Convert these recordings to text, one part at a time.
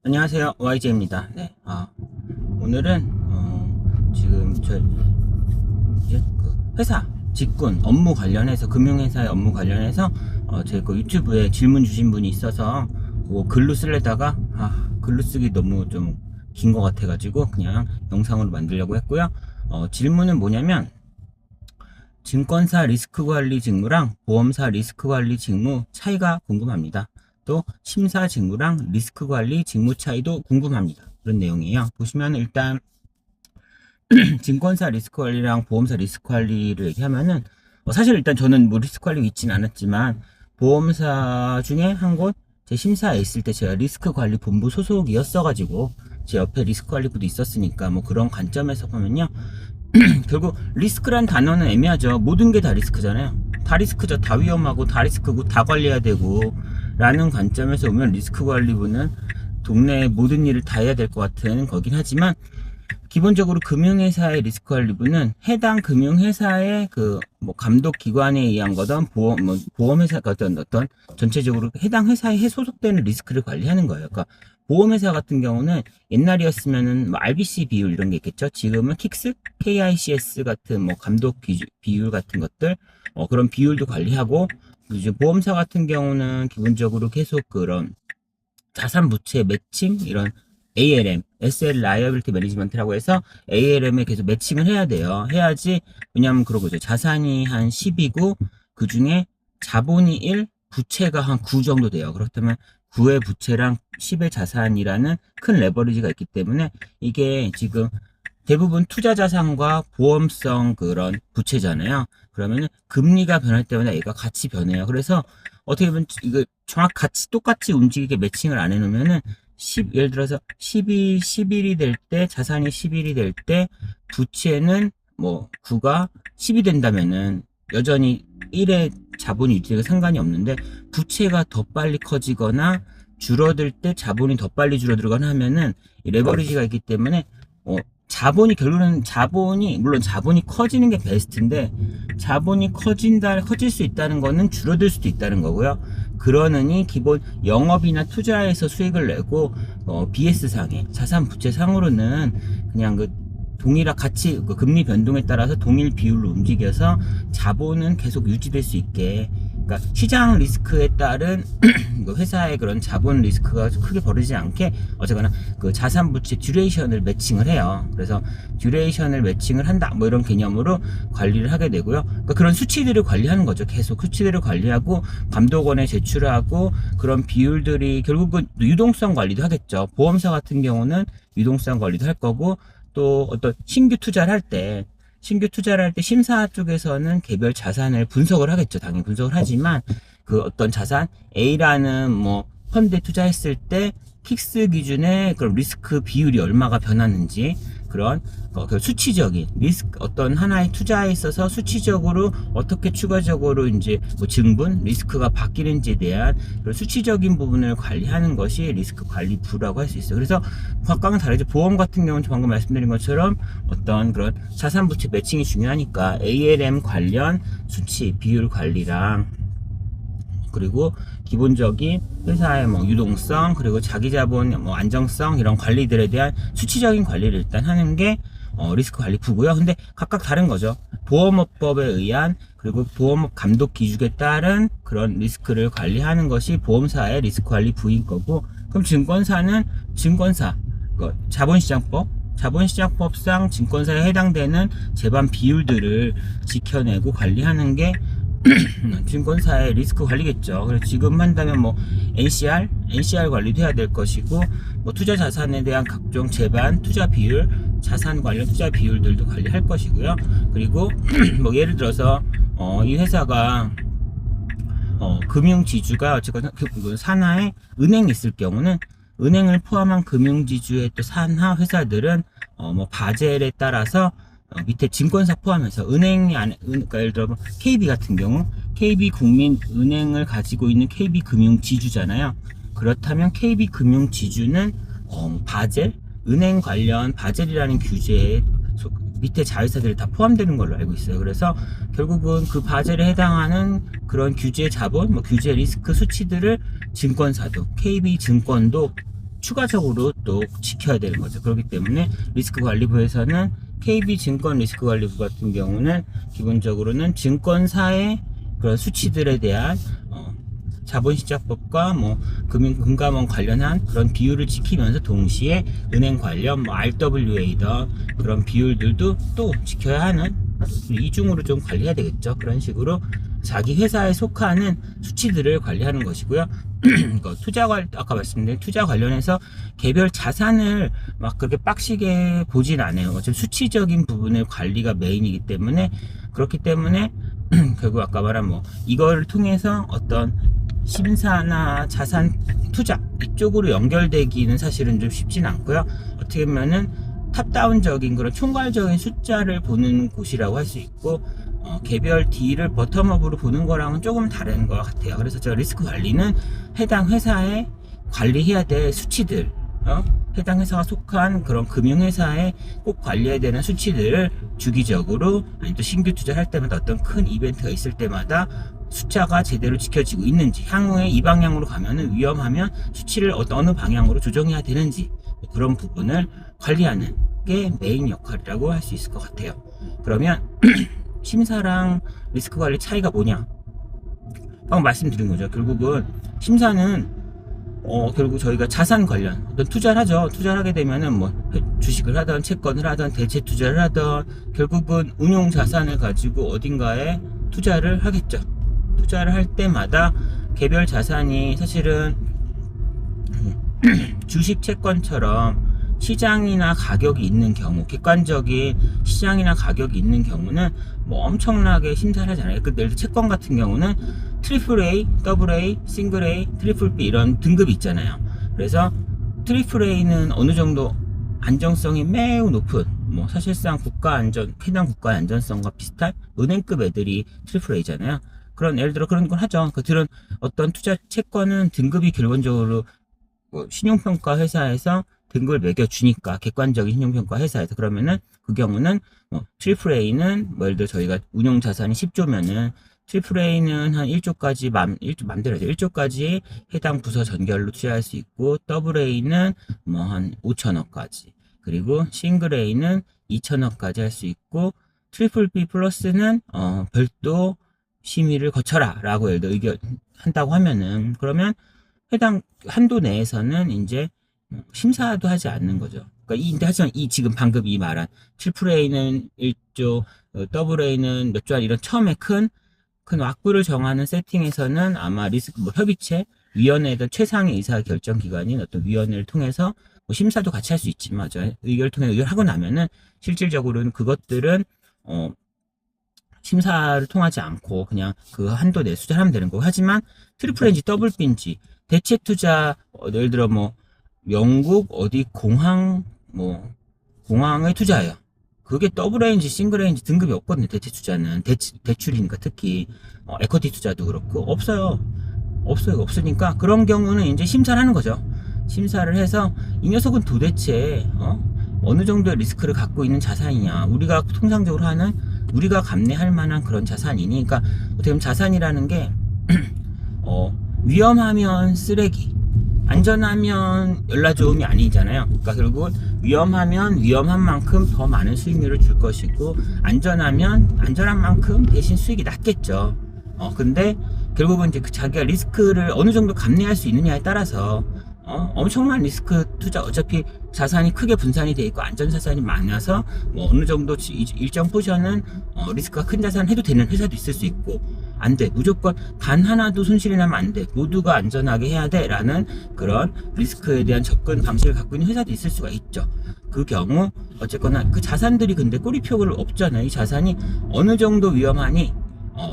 안녕하세요, YJ입니다. 네, 오늘은 지금 이제 그 회사 직군 업무 관련해서 금융회사의 업무 관련해서 제 그 유튜브에 질문 주신 분이 있어서 그거 글로 쓰려다가 글로 쓰기 너무 좀 긴 것 같아가지고 그냥 영상으로 만들려고 했고요. 질문은 뭐냐면 증권사 리스크 관리 직무랑 보험사 리스크 관리 직무 차이가 궁금합니다. 또 심사 직무랑 리스크 관리 직무 차이도 궁금합니다. 그런 내용이에요. 보시면 일단 증권사 리스크 관리랑 보험사 리스크 관리를 얘기하면은 사실 일단 저는 뭐 리스크 관리 있진 않았지만 보험사 중에 한 곳 제 심사에 있을 때 제가 리스크 관리 본부 소속이었어가지고 제 옆에 리스크 관리부도 있었으니까 뭐 그런 관점에서 보면요. 결국 리스크란 단어는 애매하죠. 모든 게 다 리스크잖아요. 다 리스크죠. 다 위험하고 다 리스크고 다 관리해야 되고 라는 관점에서 보면 리스크 관리부는 동네의 모든 일을 다 해야 될 것 같은 거긴 하지만 기본적으로 금융회사의 리스크 관리부는 해당 금융회사의 그 뭐 감독 기관에 의한 거든 보험회사가 어떤 전체적으로 해당 회사에 소속되는 리스크를 관리하는 거예요. 그러니까 보험회사 같은 경우는 옛날이었으면은 뭐 RBC 비율 이런 게 있겠죠. 지금은 킥스, KICS 같은 뭐 감독 비율 같은 것들 그런 비율도 관리하고 이제 보험사 같은 경우는 기본적으로 계속 그런 자산 부채 매칭 이런 ALM, SL 라이어빌티 매니지먼트라고 해서 ALM에 계속 매칭을 해야 돼요. 해야지, 왜냐면 그러고죠. 자산이 한 10이고 그 중에 자본이 1, 부채가 한 9 정도 돼요. 그렇다면 9의 부채랑 10의 자산이라는 큰 레버리지가 있기 때문에 이게 지금 대부분 투자 자산과 보험성 그런 부채잖아요. 그러면 금리가 변할 때마다 얘가 같이 변해요. 그래서 어떻게 보면 이거 같이 똑같이 움직이게 매칭을 안 해놓으면은 예를 들어서 11이 될 때, 자산이 11이 될 때, 부채는 뭐 9가 10이 된다면은 여전히 1의 자본이 유지가 상관이 없는데 부채가 더 빨리 커지거나 줄어들 때 자본이 더 빨리 줄어들거나 하면은 이 레버리지가 있기 때문에 자본이 결국은 물론 자본이 커지는 게 베스트인데 자본이 커질 수 있다는 거는 줄어들 수도 있다는 거고요. 그러느니 기본 영업이나 투자에서 수익을 내고 BS상에 자산 부채 상으로는 그냥 그 동일한 같이 그 금리 변동에 따라서 동일 비율로 움직여서 자본은 계속 유지될 수 있게, 그러니까 시장 리스크에 따른 회사의 그런 자본 리스크가 크게 벌어지지 않게 어쨌거나 그 자산 부채 듀레이션을 매칭을 해요. 그래서 듀레이션을 매칭을 한다 뭐 이런 개념으로 관리를 하게 되고요. 그러니까 그런 수치들을 관리하는 거죠. 계속 수치들을 관리하고 감독원에 제출하고 그런 비율들이 결국은 유동성 관리도 하겠죠. 보험사 같은 경우는 유동성 관리도 할 거고, 또 어떤 신규 투자를 할 때 심사 쪽에서는 개별 자산을 분석을 하겠죠. 당연히 분석을 하지만 그 어떤 자산 A라는 뭐 펀드에 투자했을 때 킥스 기준의 그런 리스크 비율이 얼마가 변하는지, 그런 그 수치적인 리스크, 어떤 하나의 투자에 있어서 수치적으로 어떻게 추가적으로 이제 뭐 증분 리스크가 바뀌는지에 대한 그런 수치적인 부분을 관리하는 것이 리스크 관리부라고 할 수 있어요. 그래서 각각은 다르죠. 보험 같은 경우는 방금 말씀드린 것처럼 어떤 그런 자산 부채 매칭이 중요하니까 ALM 관련 수치 비율 관리랑, 그리고 기본적인 회사의 뭐 유동성, 그리고 자기 자본 뭐 안정성 이런 관리들에 대한 수치적인 관리를 일단 하는 게 리스크 관리부고요. 근데 각각 다른 거죠. 보험업법에 의한, 그리고 보험업 감독 기준에 따른 그런 리스크를 관리하는 것이 보험사의 리스크 관리부인 거고, 그럼 증권사는 자본시장법상 증권사에 해당되는 제반 비율들을 지켜내고 관리하는 게 증권사의 리스크 관리겠죠. 그래서 지금 한다면 뭐 NCR 관리도 해야 될 것이고, 뭐 투자 자산에 대한 각종 제반 투자 비율, 자산 관련 투자 비율들도 관리할 것이고요. 그리고 뭐 예를 들어서 이 회사가 금융 지주가 어쨌거나 그 산하에 은행이 있을 경우는 은행을 포함한 금융 지주의 또 산하 회사들은 뭐 바젤에 따라서 밑에 증권사 포함해서 은행이 안에, 그러니까 예를 들어 KB 같은 경우 KB국민은행을 가지고 있는 KB금융지주잖아요. 그렇다면 KB금융지주는 바젤, 은행 관련 바젤이라는 규제에 밑에 자회사들이 다 포함되는 걸로 알고 있어요. 그래서 결국은 그 바젤에 해당하는 그런 규제 자본, 뭐 규제 리스크 수치들을 증권사도, KB증권도 추가적으로 또 지켜야 되는 거죠. 그렇기 때문에 리스크관리부에서는 KB증권 리스크관리부 같은 경우는 기본적으로는 증권사의 그런 수치들에 대한 자본시장법과 금감원 관련한 그런 비율을 지키면서 동시에 은행 관련 RWA던 그런 비율들도 또 지켜야 하는, 이중으로 좀 관리해야 되겠죠. 그런 식으로 자기 회사에 속하는 수치들을 관리하는 것이고요. 아까 말씀드린 투자 관련해서 개별 자산을 막 그렇게 빡시게 보진 않아요. 어차피 수치적인 부분을 관리가 메인이기 때문에, 그렇기 때문에 결국 아까 말한 이걸 통해서 어떤 심사나 자산 투자 이쪽으로 연결되기는 사실은 좀 쉽진 않고요. 어떻게 보면은 탑다운적인 그런 총괄적인 숫자를 보는 곳이라고 할 수 있고, 개별 딜을 버텀업으로 보는 거랑은 조금 다른 것 같아요. 그래서 제가 리스크 관리는 해당 회사에 관리해야 될 수치들, 해당 회사가 속한 그런 금융회사에 꼭 관리해야 되는 수치들을 주기적으로, 아니 또 신규 투자를 할 때마다 어떤 큰 이벤트가 있을 때마다 숫자가 제대로 지켜지고 있는지, 향후에 이 방향으로 가면은 위험하면 수치를 어느 방향으로 조정해야 되는지, 그런 부분을 관리하는 게 메인 역할이라고 할 수 있을 것 같아요. 그러면 심사랑 리스크 관리 차이가 뭐냐? 방금 말씀드린 거죠. 결국은 심사는 결국 저희가 자산 관련 어떤 투자를 하죠. 투자를 하게 되면은 주식을 하던 채권을 하던 대체 투자를 하던 결국은 운용 자산을 가지고 어딘가에 투자를 하겠죠. 투자를 할 때마다 개별 자산이 사실은 주식 채권처럼 시장이나 가격이 있는 경우, 객관적인 시장이나 가격이 있는 경우는 엄청나게 심사를 하잖아요. 예를 들어 채권 같은 경우는 트리플 A, 더블 A, 싱글 A, 트리플 B 이런 등급이 있잖아요. 그래서 트리플 A는 어느 정도 안정성이 매우 높은, 사실상 해당 국가의 안전성과 비슷한 은행급 애들이 트리플 A잖아요. 예를 들어 그런 걸 하죠. 그들은 어떤 투자 채권은 등급이 기본적으로 신용평가 회사에서 등급을 매겨주니까, 객관적인 신용평가 회사에서, 그러면은 그 경우는 트리플 A는 예를 들어 저희가 운용 자산이 10조면은 트리플 A는 한 1조까지 맘대로 하죠. 1조까지 해당 부서 전결로 투자할 수 있고, 더블 A는 한 5천억까지, 그리고 싱글 A는 2천억까지 할 수 있고, 트리플 B 플러스는 별도 심의를 거쳐라 라고 예를 들어 의견한다고 하면은, 그러면 해당 한도 내에서는 이제 심사도 하지 않는 거죠. 그러니까 하지만 지금 방금 이 말한 트리플 A는 1조, 더블 A는 몇 조 이런 처음에 큰 왁구를 정하는 세팅에서는 아마 리스크 협의체 위원회든 최상위 의사 결정 기관인 어떤 위원회를 통해서 심사도 같이 할 수 있지만, 의결을 통해 의결하고 나면은 실질적으로는 그것들은 심사를 통하지 않고 그냥 그 한도 내에 투자하면 되는 거고, 하지만 트리플 A인지 더블 B인지 대체 투자, 예를 들어 영국 어디 공항에 투자해요. 그게 더블 A인지 싱글 A인지 등급이 없거든요. 대체 투자는 대출이니까, 특히 에쿼티 투자도 그렇고 없으니까 그런 경우는 이제 심사를 하는 거죠. 심사를 해서 이 녀석은 도대체 어느 정도의 리스크를 갖고 있는 자산이냐, 우리가 통상적으로 하는 우리가 감내할 만한 그런 자산이니. 그러니까 어떻게 보면 자산이라는 게 위험하면 쓰레기, 안전하면 연라조음이 아니잖아요. 그러니까 결국은 위험하면 위험한 만큼 더 많은 수익률을 줄 것이고, 안전하면 안전한 만큼 대신 수익이 낮겠죠. 근데 결국은 이제 자기가 리스크를 어느 정도 감내할 수 있느냐에 따라서 엄청난 리스크 투자, 어차피 자산이 크게 분산이 돼 있고 안전자산이 많아서 어느 정도 일정 포션은 리스크가 큰 자산 해도 되는 회사도 있을 수 있고, 안 돼, 무조건 단 하나도 손실이 나면 안 돼, 모두가 안전하게 해야 돼 라는 그런 리스크에 대한 접근 방식을 갖고 있는 회사도 있을 수가 있죠. 그 경우 어쨌거나 그 자산들이 근데 꼬리표가 없잖아요. 이 자산이 어느 정도 위험하니,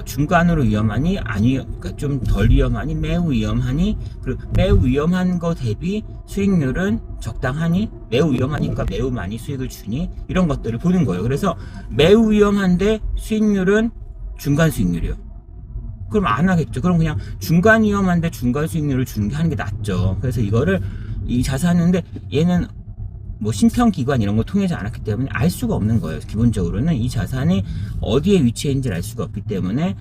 중간으로 위험하니, 그러니까 좀 덜 위험하니, 매우 위험하니, 그리고 매우 위험한 거 대비 수익률은 적당하니, 매우 위험하니까 매우 많이 수익을 주니, 이런 것들을 보는 거예요. 그래서 매우 위험한데 수익률은 중간 수익률이요. 그럼 안 하겠죠. 그럼 그냥 중간 위험한데 중간 수익률을 하는 게 낫죠. 그래서 이 자산인데 얘는 심평기관 이런 거 통하지 않았기 때문에 알 수가 없는 거예요. 기본적으로는 이 자산이 어디에 위치해 있는지 알 수가 없기 때문에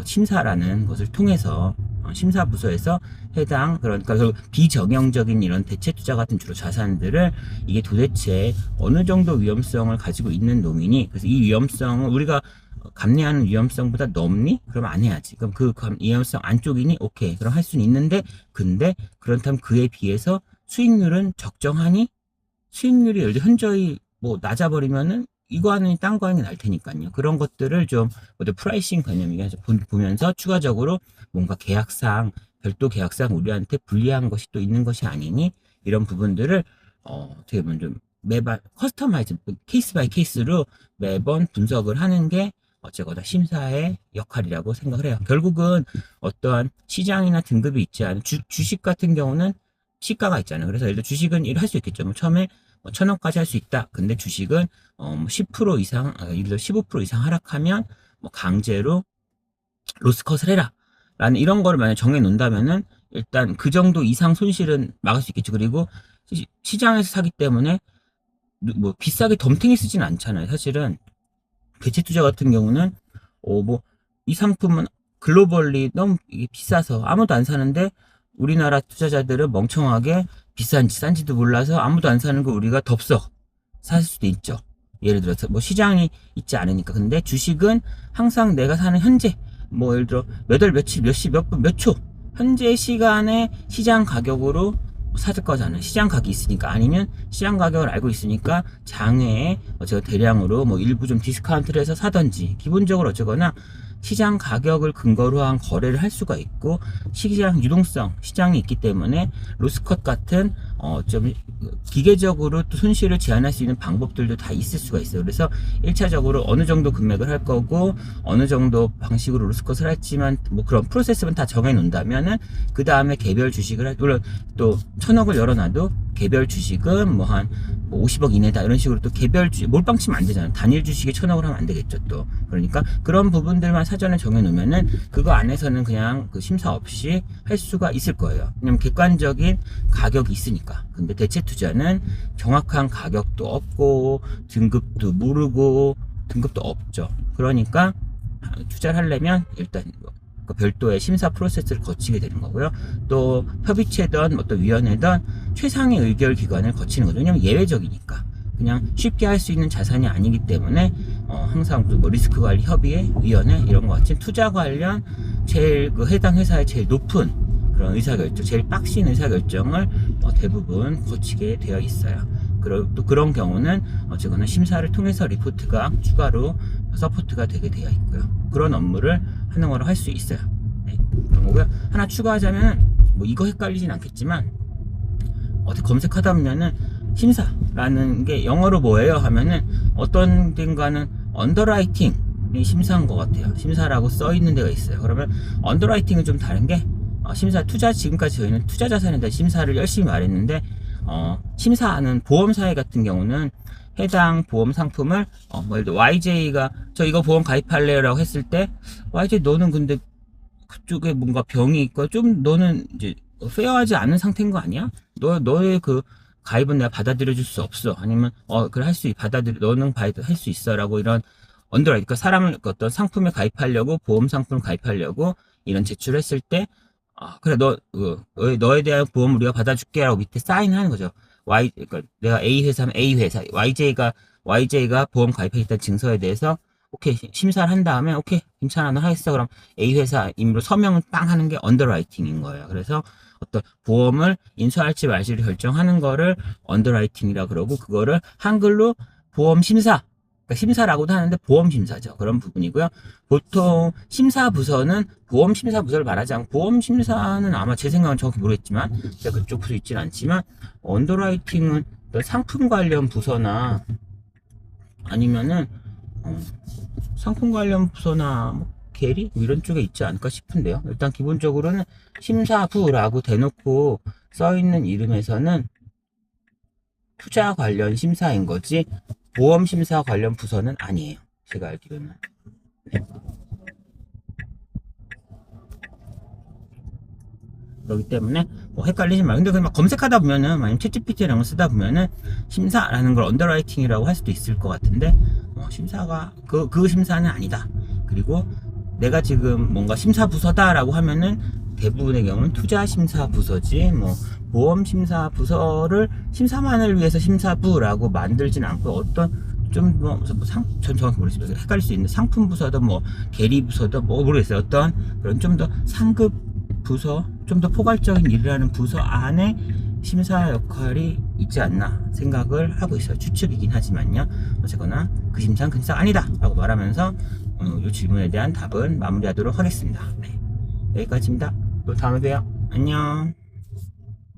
심사라는 것을 통해서 심사 부서에서 해당, 그러니까 비정형적인 이런 대체 투자 같은 주로 자산들을 이게 도대체 어느 정도 위험성을 가지고 있는 놈이니, 그래서 이 위험성을 우리가 감내하는 위험성보다 넘니? 그럼 안 해야지. 그럼 그 위험성 안쪽이니? 오케이. 그럼 할 수는 있는데, 근데 그렇다면 그에 비해서 수익률은 적정하니? 수익률이 예를 들어 현저히 뭐 낮아버리면은 이거 하느니 딴 거 하는 게 나을 테니까요. 그런 것들을 좀 프라이싱 개념이게 보면서 추가적으로 뭔가 계약상, 별도 계약상 우리한테 불리한 것이 또 있는 것이 아니니, 이런 부분들을 어떻게 보면 좀 매번 커스터마이즈 케이스 바이 케이스로 매번 분석을 하는 게 어쨌거나 심사의 역할이라고 생각을 해요. 결국은 어떠한 시장이나 등급이 있지 않은 주식 같은 경우는 시가가 있잖아요. 그래서 예를 들어 주식은 할 수 있겠죠. 뭐 처음에 1,000원까지 할 수 있다. 근데 주식은 10% 이상, 예를 들어 15% 이상 하락하면 뭐 강제로 로스컷을 해라. 라는 이런 거를 만약 정해 놓는다면은 일단 그 정도 이상 손실은 막을 수 있겠죠. 그리고 시장에서 사기 때문에 뭐 비싸게 덤탱이 쓰진 않잖아요. 사실은 대체 투자 같은 경우는 뭐 이 상품은 글로벌리 너무 비싸서 아무도 안 사는데 우리나라 투자자들은 멍청하게 비싼지 싼지도 몰라서 아무도 안 사는 거 우리가 덥석 살 수도 있죠. 예를 들어서 뭐 시장이 있지 않으니까. 근데 주식은 항상 내가 사는 현재 뭐 예를 들어 몇 월 며칠 몇 시 몇 분 몇 초 현재 시간에 시장 가격으로 사줄 거잖아요. 시장 가격이 있으니까. 아니면 시장 가격을 알고 있으니까 장외에 제가 대량으로 뭐 일부 좀 디스카운트를 해서 사든지, 기본적으로 어쩌거나 시장 가격을 근거로 한 거래를 할 수가 있고, 시장 유동성, 시장이 있기 때문에 로스컷 같은 좀 기계적으로 또 손실을 제한할 수 있는 방법들도 다 있을 수가 있어요. 그래서 1차적으로 어느 정도 금액을 할 거고 어느 정도 방식으로 로스컷을 할지만 뭐 그런 프로세스만 다 정해 놓는다면은 그 다음에 개별 주식을 물론 또 1,000억을 열어놔도 개별 주식은 뭐 한 50억 이내다 이런 식으로 또 개별 주식 몰빵 치면 안 되잖아요. 단일 주식에 1,000억을 하면 안 되겠죠. 또 그러니까 그런 부분들만 사전에 정해 놓으면은 그거 안에서는 그냥 그 심사 없이 할 수가 있을 거예요. 왜냐면 객관적인 가격이 있으니까. 근데 대체 투자는 정확한 가격도 없고 등급도 모르고 등급도 없죠. 그러니까 투자를 하려면 일단 별도의 심사 프로세스를 거치게 되는 거고요. 또 협의체든 어떤 위원회든 최상의 의결 기관을 거치는 거죠. 왜냐면 예외적이니까. 그냥 쉽게 할 수 있는 자산이 아니기 때문에 항상 뭐 리스크 관리 협의회, 위원회 이런 것 같은 투자 관련 제일 그 해당 회사의 제일 높은 그런 의사결정, 제일 빡신 의사결정을 대부분 거치게 되어 있어요. 또 그런 경우는 어쨌거나 심사를 통해서 리포트가 추가로 서포트가 되게 되어 있고요. 그런 업무를 하는 거로 할 수 있어요. 네, 그런 거고요. 하나 추가하자면 뭐 이거 헷갈리진 않겠지만 어떻게 검색하다 보면은 심사라는 게 영어로 뭐예요 하면은 어떤 데인가는 언더라이팅이 심사인 것 같아요. 심사라고 써 있는 데가 있어요. 그러면 언더라이팅은 좀 다른 게 심사 투자 지금까지 저희는 투자 자산에 대한 심사를 열심히 말했는데 심사하는 보험사회 같은 경우는 해당 보험 상품을 뭐 예를 들어 YJ가 저 이거 보험 가입할래요 라고 했을 때 YJ 너는 근데 그쪽에 뭔가 병이 있고 좀 너는 이제 페어하지 않은 상태인 거 아니야? 너의 그 가입은 내가 받아들여 줄 수 없어. 아니면 그래 할 수 너는 할 수 있어 라고 이런 언더라이팅, 그러니까 사람을 어떤 상품에 가입하려고 보험 상품을 가입하려고 이런 제출을 했을 때 그래 너에 대한 보험 우리가 받아줄게 라고 밑에 사인하는 거죠. 그러니까 내가 A 회사면 A 회사, YJ가 보험 가입했다는 증서에 대해서 오케이 심사를 한 다음에 오케이 괜찮아 너 하겠어 그럼 A 회사 임의로 서명을 빵 하는 게 언더라이팅인 거예요. 그래서 어떤 보험을 인수할지 말지를 결정하는 거를 언더라이팅이라 그러고, 그거를 한글로 보험 심사, 그러니까 심사라고도 하는데 보험 심사죠. 그런 부분이고요. 보통 심사 부서는 보험 심사 부서를 말하지 않고, 보험 심사는 아마 제 생각은 정확히 모르겠지만 제가 그쪽 부서 있지는 않지만 언더라이팅은 상품 관련 부서나 아니면은 상품 관련 부서나 뭐 계리 이런 쪽에 있지 않을까 싶은데요. 일단 기본적으로는 심사부라고 대놓고 써있는 이름에서는 투자 관련 심사인 거지 보험 심사 관련 부서는 아니에요. 제가 알기로는. 네. 그렇기 때문에 뭐 헷갈리지 마. 근데 그냥 검색하다 보면은 아니면 챗GPT 이런 거 쓰다 보면은 심사라는 걸 언더라이팅이라고 할 수도 있을 것 같은데 심사가 그 심사는 아니다. 그리고 내가 지금 뭔가 심사 부서다라고 하면은 대부분의 경우는 투자심사부서지 뭐 보험심사부서를 심사만을 위해서 심사부라고 만들진 않고 어떤 전 정확히 모르겠어요. 헷갈릴 수 있는 상품부서도 뭐 대리부서도 뭐 모르겠어요. 어떤 그런 좀 더 상급 부서, 좀 더 포괄적인 일을 하는 부서 안에 심사 역할이 있지 않나 생각을 하고 있어요. 추측이긴 하지만요. 어쨌거나 그 심사는 큰 심사가 아니다 라고 말하면서 이 질문에 대한 답은 마무리하도록 하겠습니다. 네, 여기까지입니다. 또 다음에 봬요. 안녕.